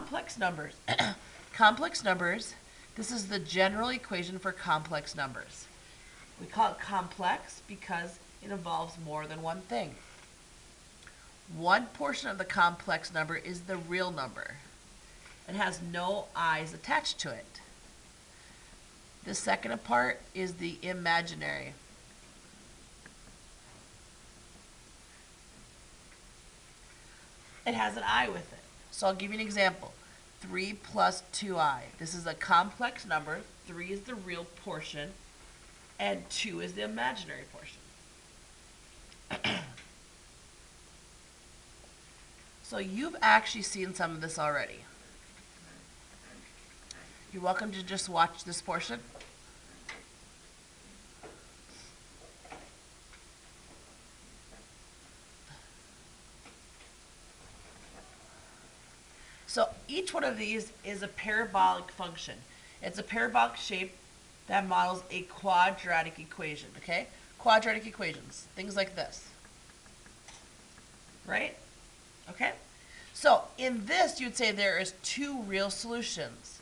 complex numbers. Complex numbers, this is the general equation for complex numbers. We call it complex because it involves more than one thing. One portion of the complex number is the real number. It has no i's attached to it. The second part is the imaginary. It has an I with it. So I'll give you an example. 3 plus 2i. This is a complex number. 3 is the real portion, and 2 is the imaginary portion. So you've actually seen some of this already. You're welcome to just watch this portion. So each one of these is a parabolic function. It's a parabolic shape that models a quadratic equation, okay? Quadratic equations, things like this. Right? Okay? So in this, you'd say there is two real solutions.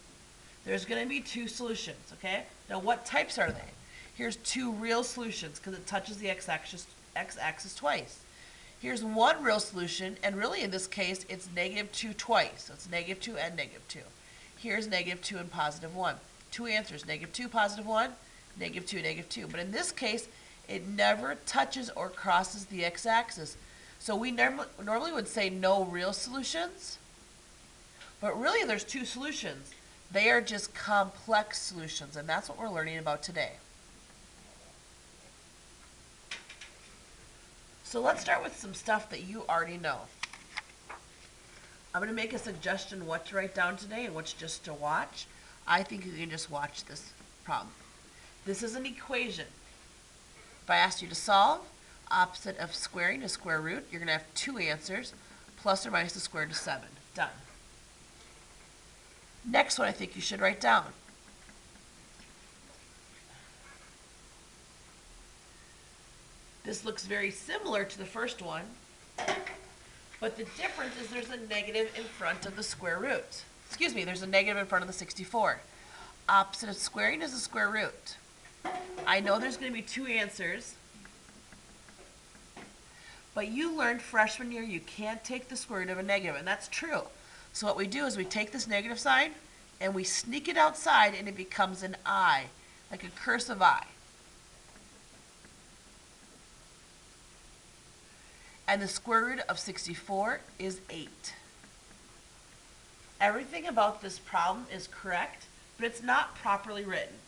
There's going to be two solutions, okay? Now what types are they? Here's two real solutions because it touches the x-axis twice. Here's one real solution, and really in this case, it's -2 twice. So it's -2 and -2. Here's -2 and +1. Two answers, -2, +1, -2, -2. But in this case, it never touches or crosses the x-axis. So we normally would say no real solutions, but really there's two solutions. They are just complex solutions, and that's what we're learning about today. So let's start with some stuff that you already know. I'm going to make a suggestion what to write down today and what's just to watch. I think you can just watch this problem. This is an equation. If I asked you to solve, opposite of squaring is square root. You're going to have two answers, plus or minus the square root of 7. Done. Next one I think you should write down. This looks very similar to the first one, but the difference is there's a negative in front of the square root. Excuse me, there's a negative in front of the 64. Opposite of squaring is the square root. I know there's going to be two answers, but you learned freshman year you can't take the square root of a negative, and that's true. So what we do is we take this negative sign and we sneak it outside and it becomes an I, like a cursive I. And the square root of 64 is 8. Everything about this problem is correct, but it's not properly written.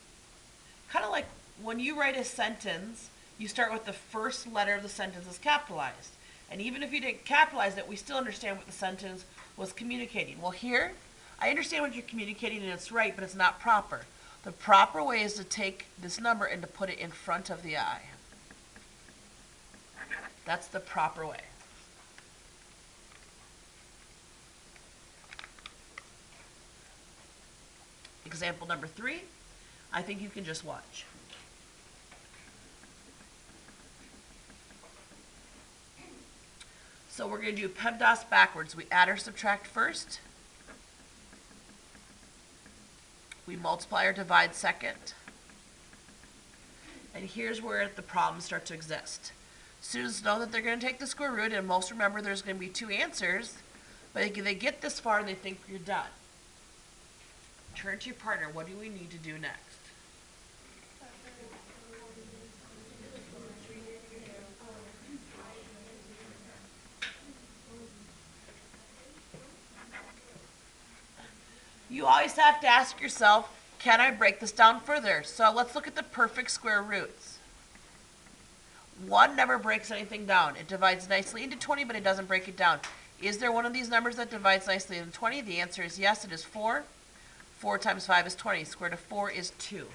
Kind of like when you write a sentence, you start with the first letter of the sentence is capitalized. And even if you didn't capitalize it, we still understand what the sentence was communicating. Well, here, I understand what you're communicating and it's right, but it's not proper. The proper way is to take this number and to put it in front of the I. That's the proper way. Example number 3, I think you can just watch. So we're going to do PEMDAS backwards. We add or subtract first. We multiply or divide second. And here's where the problems start to exist. Students know that they're going to take the square root, and most remember there's going to be two answers, but they get this far and they think you're done. Turn to your partner. What do we need to do next? You always have to ask yourself, can I break this down further? So let's look at the perfect square roots. 1 never breaks anything down. It divides nicely into 20, but it doesn't break it down. Is there one of these numbers that divides nicely into 20? The answer is yes, it is 4. 4 times 5 is 20. Square root of 4 is 2.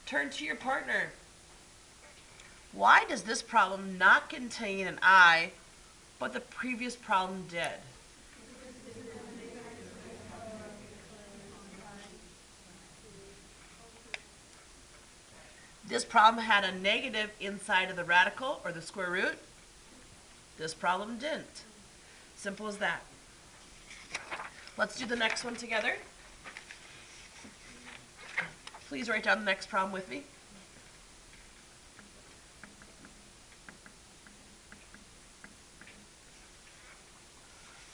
Turn to your partner. Why does this problem not contain an I, but the previous problem did? This problem had a negative inside of the radical, or the square root. This problem didn't. Simple as that. Let's do the next one together. Please write down the next problem with me.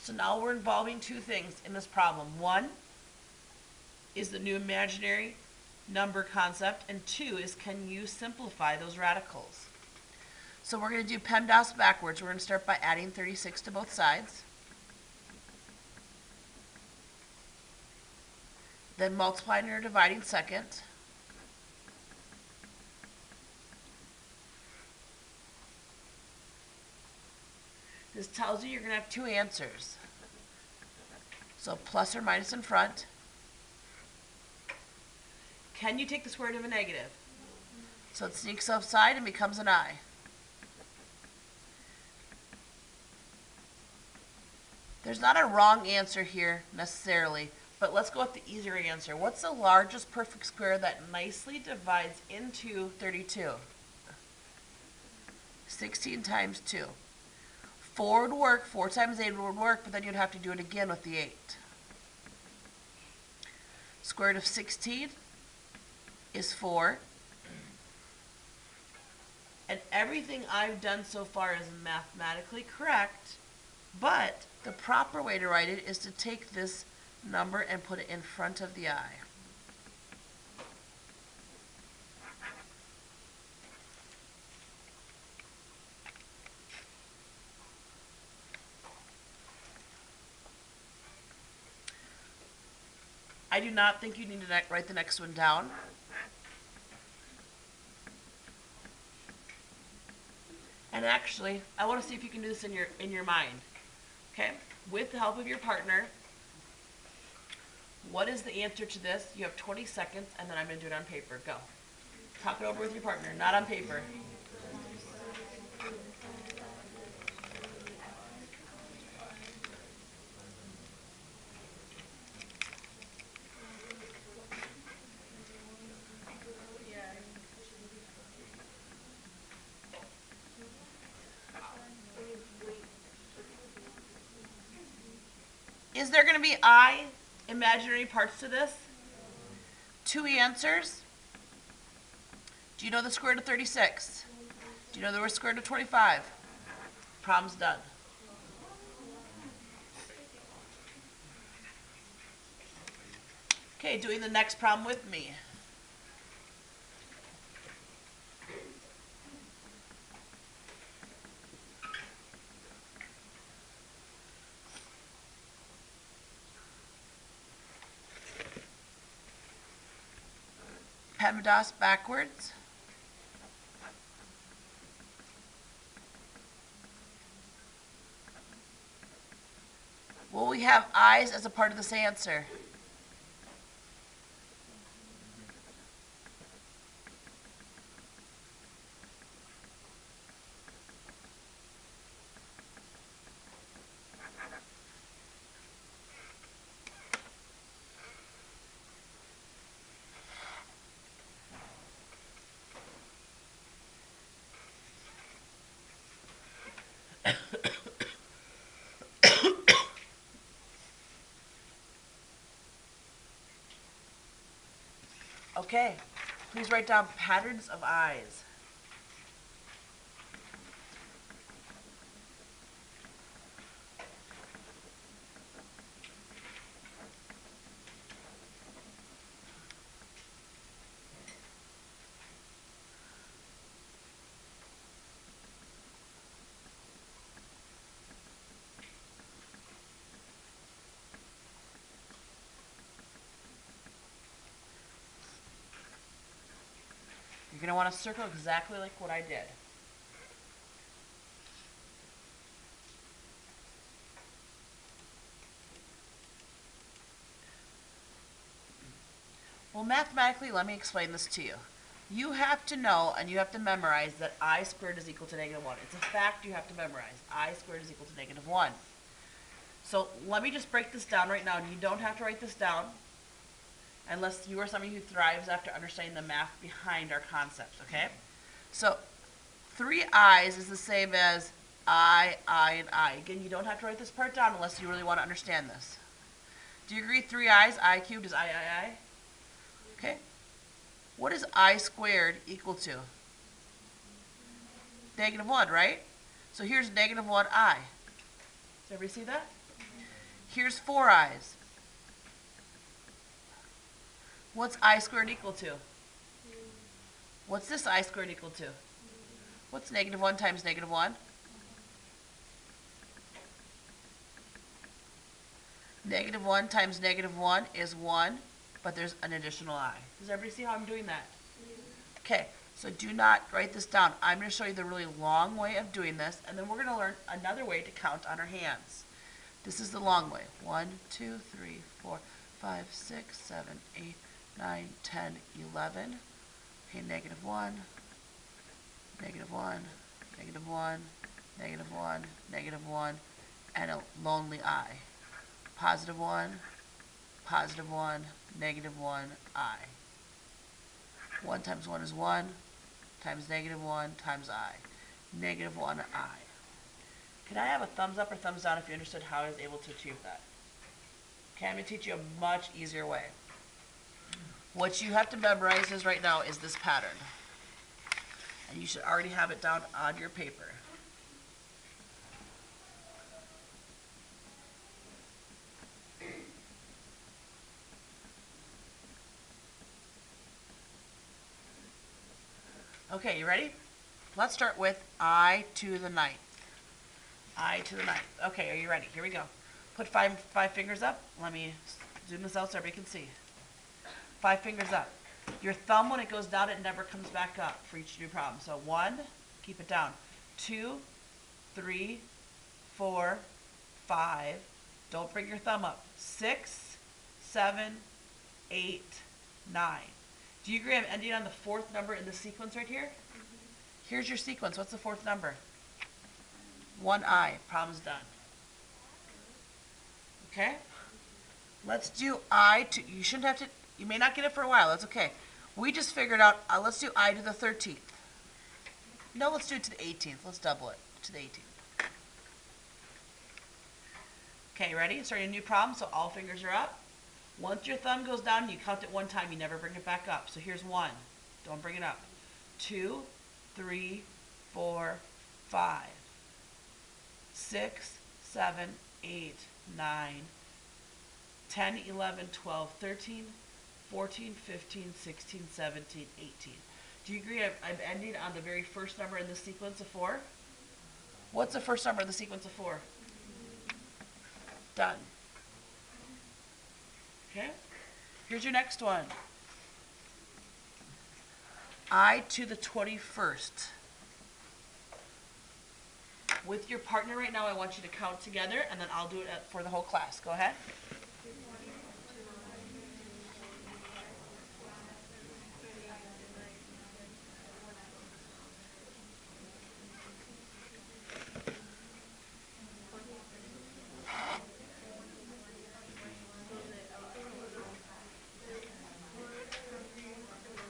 So now we're involving two things in this problem. One is the new imaginary number concept, and two is, can you simplify those radicals? So we're going to do PEMDAS backwards. We're going to start by adding 36 to both sides. Then multiplying or dividing second. This tells you you're going to have two answers. So plus or minus in front. Can you take the square root of a negative? So it sneaks outside and becomes an I. There's not a wrong answer here necessarily, but let's go with the easier answer. What's the largest perfect square that nicely divides into 32? 16 times 2. 4 would work, 4 times 8 would work, but then you'd have to do it again with the 8. Square root of 16 is 4. And everything I've done so far is mathematically correct, but the proper way to write it is to take this number and put it in front of the I. I do not think you need to write the next one down. And actually, I want to see if you can do this in your mind. Okay? With the help of your partner, what is the answer to this? You have 20 seconds, and then I'm going to do it on paper. Go. Talk it over with your partner, not on paper. Is there going to be I imaginary parts to this? Two answers. Do you know the square root of 36? Do you know the square root of 25? Problem's done. Okay, doing the next problem with me. PEMDAS backwards. Will we have I's as a part of this answer? Okay, please write down patterns of I's. You're going to want to circle exactly like what I did. Well, mathematically, let me explain this to you. You have to know and you have to memorize that I squared is equal to negative 1. It's a fact you have to memorize. I squared is equal to negative 1. So let me just break this down right now. You don't have to write this down unless you are somebody who thrives after understanding the math behind our concepts, okay? So 3 I's is the same as I, and I. Again, you don't have to write this part down unless you really want to understand this. Do you agree 3 i's, I cubed is I? Okay. What is I squared equal to? Negative 1, right? So here's negative 1i. Does everybody see that? Here's 4 i's. What's I squared equal to? What's this I squared equal to? What's negative 1 times negative 1? Negative 1 times negative 1 is 1, but there's an additional I. Does everybody see how I'm doing that? Okay, so do not write this down. I'm going to show you the really long way of doing this, and then we're going to learn another way to count on our hands. This is the long way. 1, 2, 3, 4, 5, 6, 7, 8, 9, 10, 11. Okay, negative 1, negative 1, negative 1, negative 1, negative 1, and a lonely I. Positive 1, positive 1, negative 1, I. 1 times 1 is 1, times negative 1 times I. Negative 1 I. Can I have a thumbs up or thumbs down if you understood how I was able to achieve that? Okay, I'm going to teach you a much easier way. What you have to memorize is right now is this pattern. And you should already have it down on your paper. Okay, you ready? Let's start with I to the 9th. I to the 9th. Okay, are you ready? Here we go. Put five fingers up. Let me zoom this out so everybody can see. 5 fingers up. Your thumb, when it goes down, it never comes back up for each new problem. So 1, keep it down. 2, 3, 4, 5. Don't bring your thumb up. 6, 7, 8, 9. Do you agree I'm ending on the 4th number in the sequence right here? Here's your sequence. What's the 4th number? 1i. Problem's done. Okay? Let's do I to, you shouldn't have to, you may not get it for a while. That's okay. We just figured out, let's do I to the 13th. No, let's do it to the 18th. Let's double it to the 18th. Okay, ready? Starting a new problem, so all fingers are up. Once your thumb goes down, you count it 1 time. You never bring it back up. So here's 1. Don't bring it up. 2, 3, 4, 5, 6, 7, 8, 9, 10, 11, 12, 13, 14, 15, 16, 17, 18. Do you agree I'm ending on the very first number in the sequence of 4? What's the first number in the sequence of 4? Done. Okay? Here's your next one. I to the 21st. With your partner right now, I want you to count together, and then I'll do it for the whole class. Go ahead.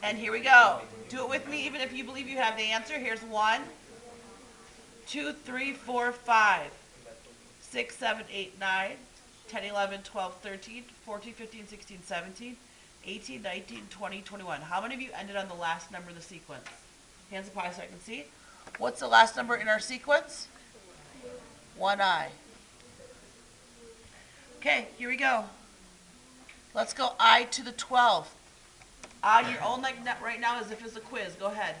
And here we go. Do it with me, even if you believe you have the answer. Here's 1, 2, 3, 4, 5, 6, 7, 8, 9, 10, 11, 12, 13, 14, 15, 16, 17, 18, 19, 20, 21. How many of you ended on the last number in the sequence? Hands up high so I can see. What's the last number in our sequence? 1i. Okay, here we go. Let's go I to the 12th. On your own, like right now, as if it's a quiz. Go ahead.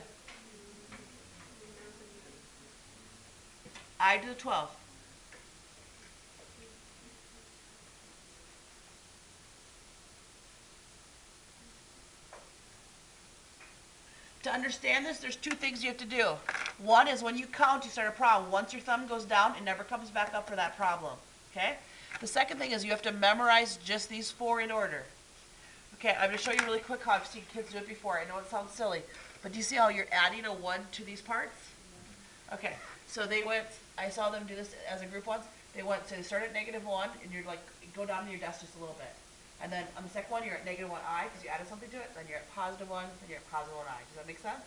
I to the 12th. To understand this, there's 2 things you have to do. One is when you count, you start a problem. Once your thumb goes down, it never comes back up for that problem. Okay? The second thing is you have to memorize just these 4 in order. Okay, I'm going to show you really quick how I've seen kids do it before. I know it sounds silly, but do you see how you're adding a 1 to these parts? Okay, so they went, I saw them do this as a group once. They went, so they start at -1, and you're like, go down to your desk just a little bit. And then on the second one, you're at -1i, because you added something to it. Then you're at +1, then you're at +1i. Does that make sense?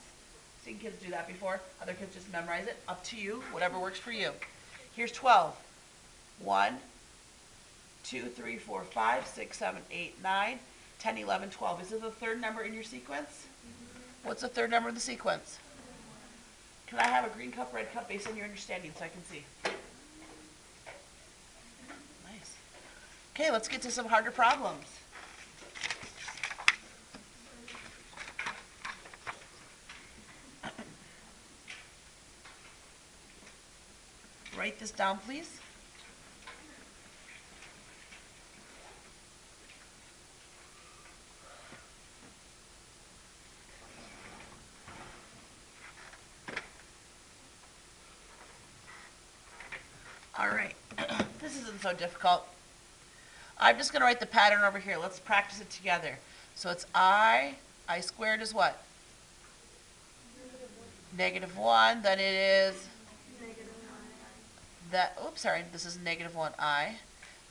Seen kids do that before. Other kids just memorize it. Up to you, whatever works for you. Here's 12. 1, 2, 3, 4, 5, 6, 7, 8, 9, 10, 11, 12. Is it the third number in your sequence? What's the third number in the sequence? Can I have a green cup, red cup based on your understanding so I can see? Nice. Okay, let's get to some harder problems. Write this down, please. All right, this isn't so difficult. I'm just going to write the pattern over here. Let's practice it together. So it's I squared is what? -1, then it is that, oops, sorry, this is -1i.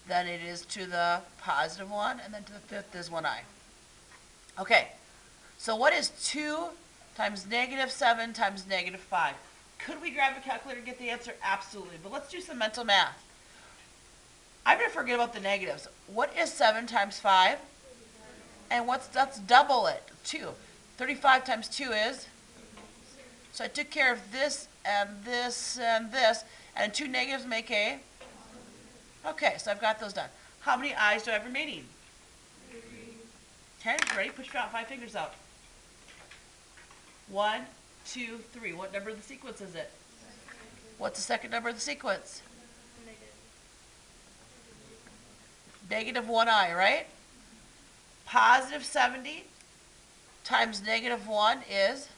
Then it is to the +1, and then to the fifth is 1i. Okay, so what is 2 times -7 times -5? Could we grab a calculator and get the answer? Absolutely, but let's do some mental math. I'm going to forget about the negatives. What is 7 times 5? And let's double it, 2. 35 times 2 is? So I took care of this and this and this, and 2 negatives make a? Okay, so I've got those done. How many i's do I have remaining? 10, ready? Push your 5 fingers out. 1, 2, 3. What number of the sequence is it? What's the second number of the sequence? -1i, right? +70 times -1 is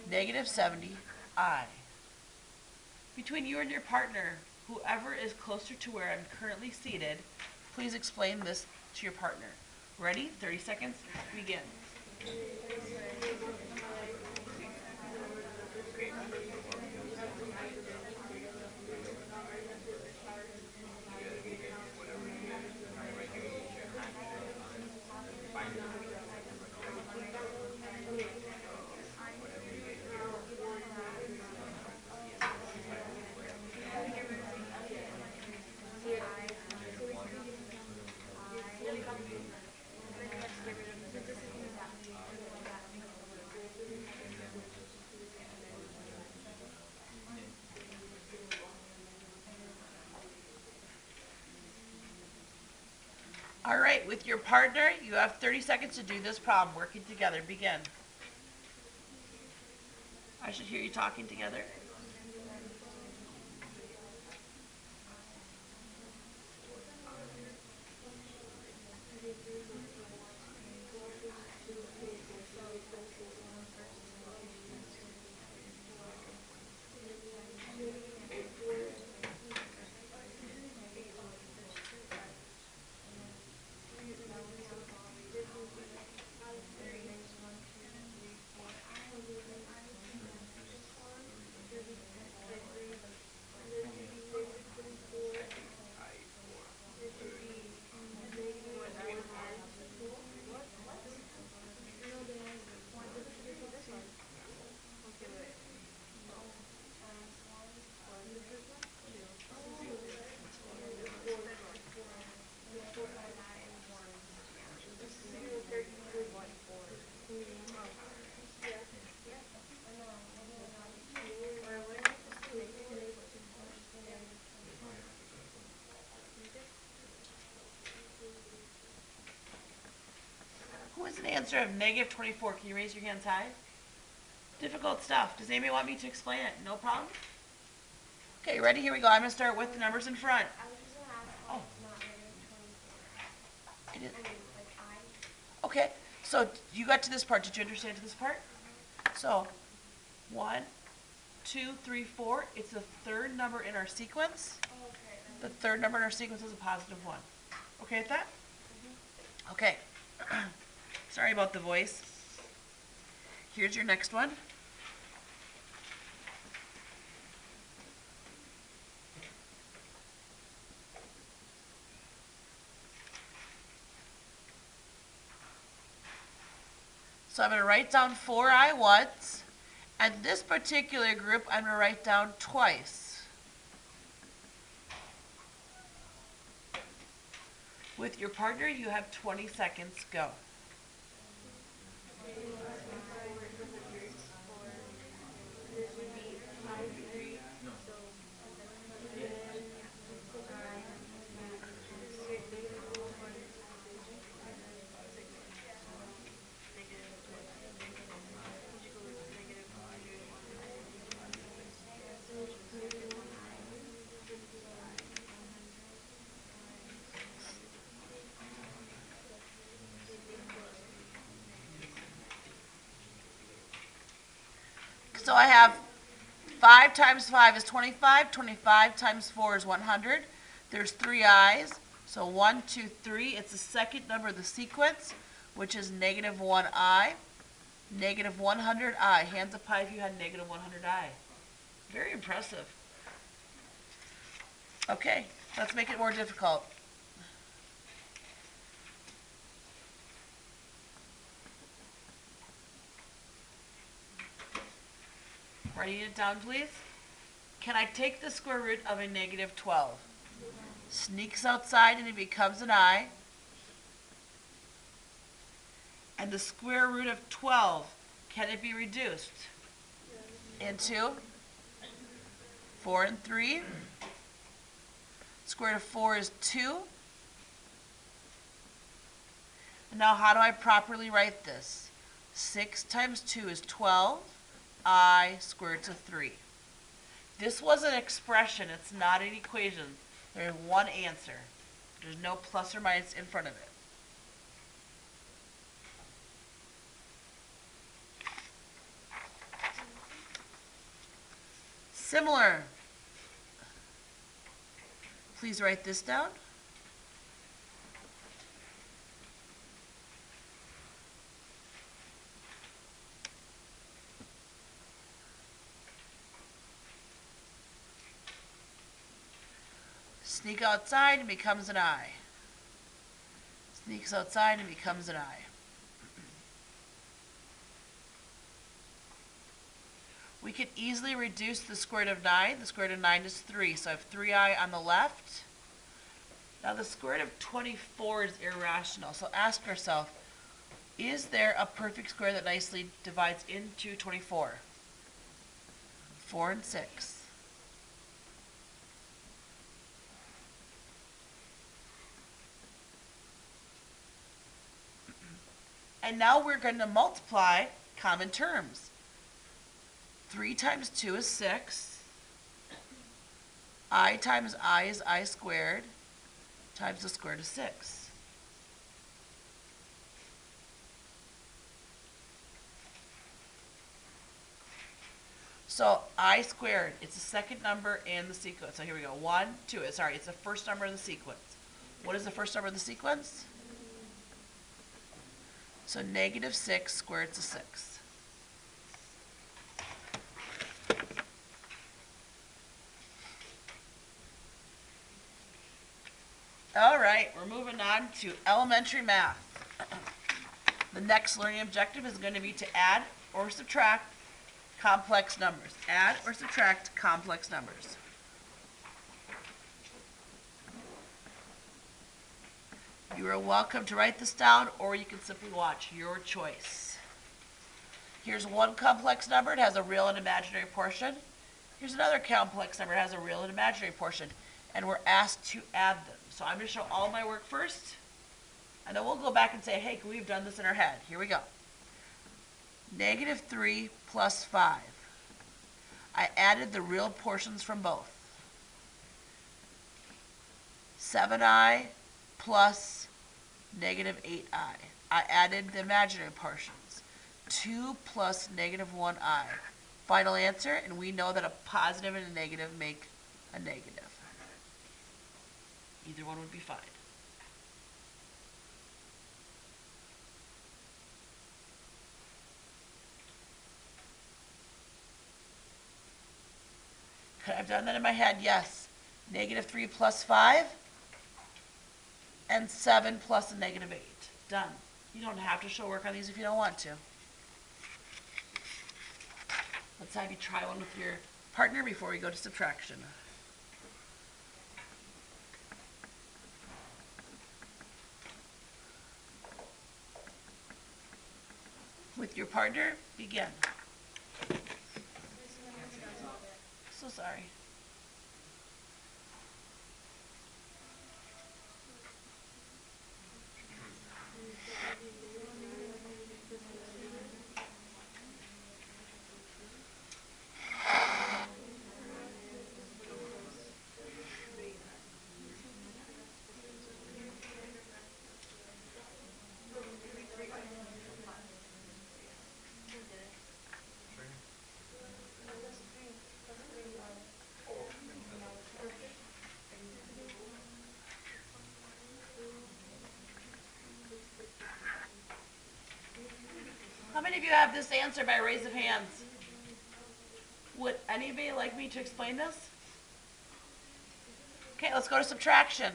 -70i. Between you and your partner, whoever is closer to where I'm currently seated, please explain this to your partner. Ready? 30 seconds. Begin. All right, with your partner, you have 30 seconds to do this problem, working together. Begin. I should hear you talking together. Who is an answer of -24? Can you raise your hands high? Difficult stuff. Does anybody want me to explain it? No problem? Okay, ready? Here we go. I'm going to start with the numbers in front. Oh. It is. Okay, so you got to this part. Did you understand to this part? So, 1, 2, 3, 4. It's the third number in our sequence. The third number in our sequence is a +1. Okay with that? Okay. Sorry about the voice. Here's your next one. So I'm going to write down 4i once, and this particular group I'm going to write down twice. With your partner, you have 20 seconds. Go. So I have 5 times 5 is 25. 25 times 4 is 100. There's 3 i's. So 1, 2, 3. It's the second number of the sequence, which is negative 1i. Negative 100i. Hands up high if you had negative 100i. Very impressive. Okay, let's make it more difficult. Writing it down, please. Can I take the square root of a negative 12? Sneaks outside and it becomes an I. And the square root of 12, can it be reduced? Into 4 and 3. Square root of 4 is 2. And now how do I properly write this? 6 times 2 is 12. I square root of 3. This was an expression. It's not an equation. There's one answer. There's no plus or minus in front of it. Similar. Please write this down. Sneak outside and becomes an I. Sneaks outside and becomes an I. We could easily reduce the square root of 9. The square root of 9 is 3. So I have 3i on the left. Now the square root of 24 is irrational. So ask yourself, is there a perfect square that nicely divides into 24? 4 and 6. And now we're going to multiply common terms. 3 times 2 is 6. I times I is I squared times the square root of 6. So I squared, it's the second number in the sequence. So here we go. 1, 2. Sorry, it's the first number in the sequence. What is the first number in the sequence? So negative 6 square root of 6. All right, we're moving on to elementary math. The next learning objective is going to be to add or subtract complex numbers. Add or subtract complex numbers. You are welcome to write this down, or you can simply watch. Your choice. Here's one complex number. It has a real and imaginary portion. Here's another complex number. It has a real and imaginary portion. And we're asked to add them. So I'm going to show all my work first. And then we'll go back and say, hey, we've done this in our head. Here we go. Negative 3 plus 5. I added the real portions from both. 7i plus negative 8i. I added the imaginary portions. 2 plus negative 1i. Final answer, and we know that a positive and a negative make a negative. Either one would be fine. Could I have done that in my head? Yes. Negative 3 plus 5 and 7 plus a negative 8. Done. You don't have to show work on these if you don't want to. Let's have you try one with your partner before we go to subtraction. With your partner, begin. So sorry. How many of you have this answer by raise of hands? Would anybody like me to explain this? Okay, let's go to subtraction.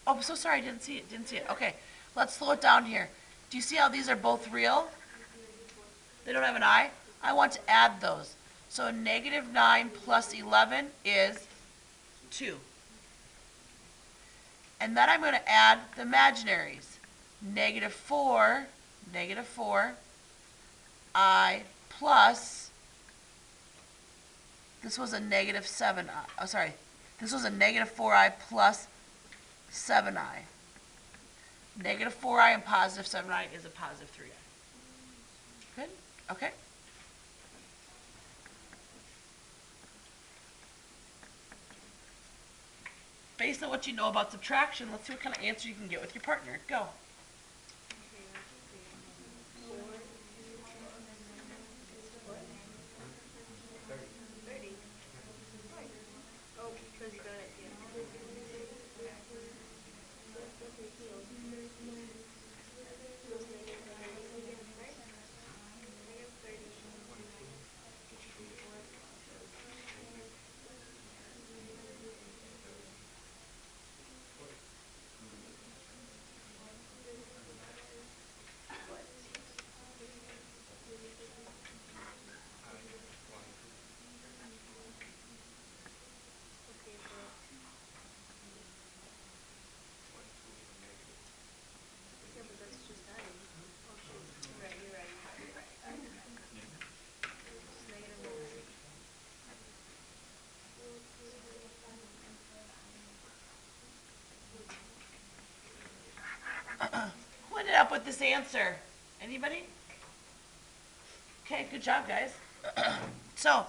Oh, I'm so sorry, I didn't see it. Okay, let's slow it down here. Do you see how these are both real? They don't have an I. I want to add those. So negative 9 plus 11 is 2. And then I'm going to add the imaginaries. Negative 4, I plus, this was a negative 7I. Oh, sorry. This was a negative 4I plus 7I. Negative 4I and positive 7I is a positive 3I. Good? Okay. Based on what you know about subtraction, let's see what kind of answer you can get with your partner. Go. Who ended up with this answer? Anybody? Okay, good job, guys. So,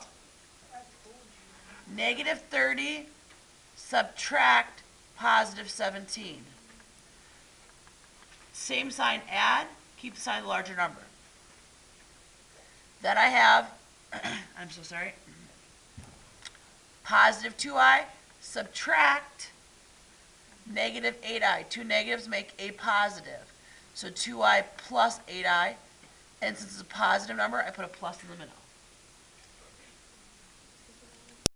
negative 30 subtract positive 17. Same sign, add, keep the sign of the larger number. Then I have, I'm so sorry, positive 2I subtract negative 8I. Two negatives make a positive. So 2I plus 8I. And since it's a positive number, I put a plus in the middle.